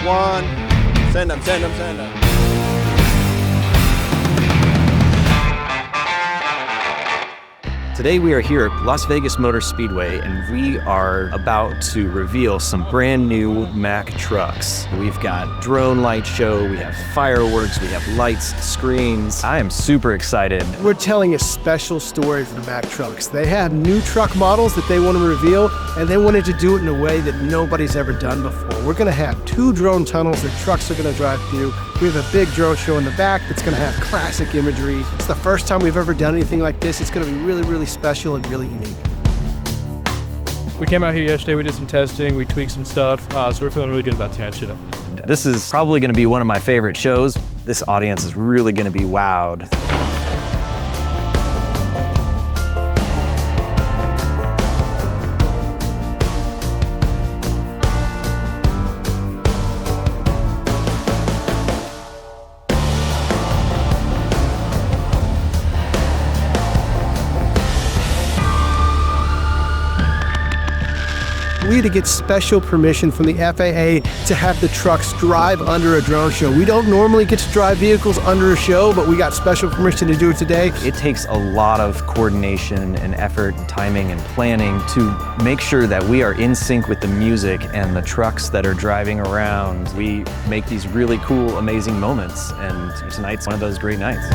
one. Send them, send them, send them. Today we are here at Las Vegas Motor Speedway, and we are about to reveal some brand new Mack trucks. We've got drone light show, we have fireworks, we have lights, screens. I am super excited. We're telling a special story for the Mack Trucks. They have new truck models that they want to reveal, and they wanted to do it in a way that nobody's ever done before. We're going to have 2 drone tunnels that trucks are going to drive through. We have a big drone show in the back that's going to have classic imagery. It's the first time we've ever done anything like this. It's going to be really, really special and really unique. We came out here yesterday, we did some testing, we tweaked some stuff, so we're feeling really good about tonight's show. This is probably going to be one of my favorite shows. This audience is really going to be wowed. We had to get special permission from the FAA to have the trucks drive under a drone show. We don't normally get to drive vehicles under a show, but we got special permission to do it today. It takes a lot of coordination and effort and timing and planning to make sure that we are in sync with the music and the trucks that are driving around. We make these really cool, amazing moments, and tonight's one of those great nights.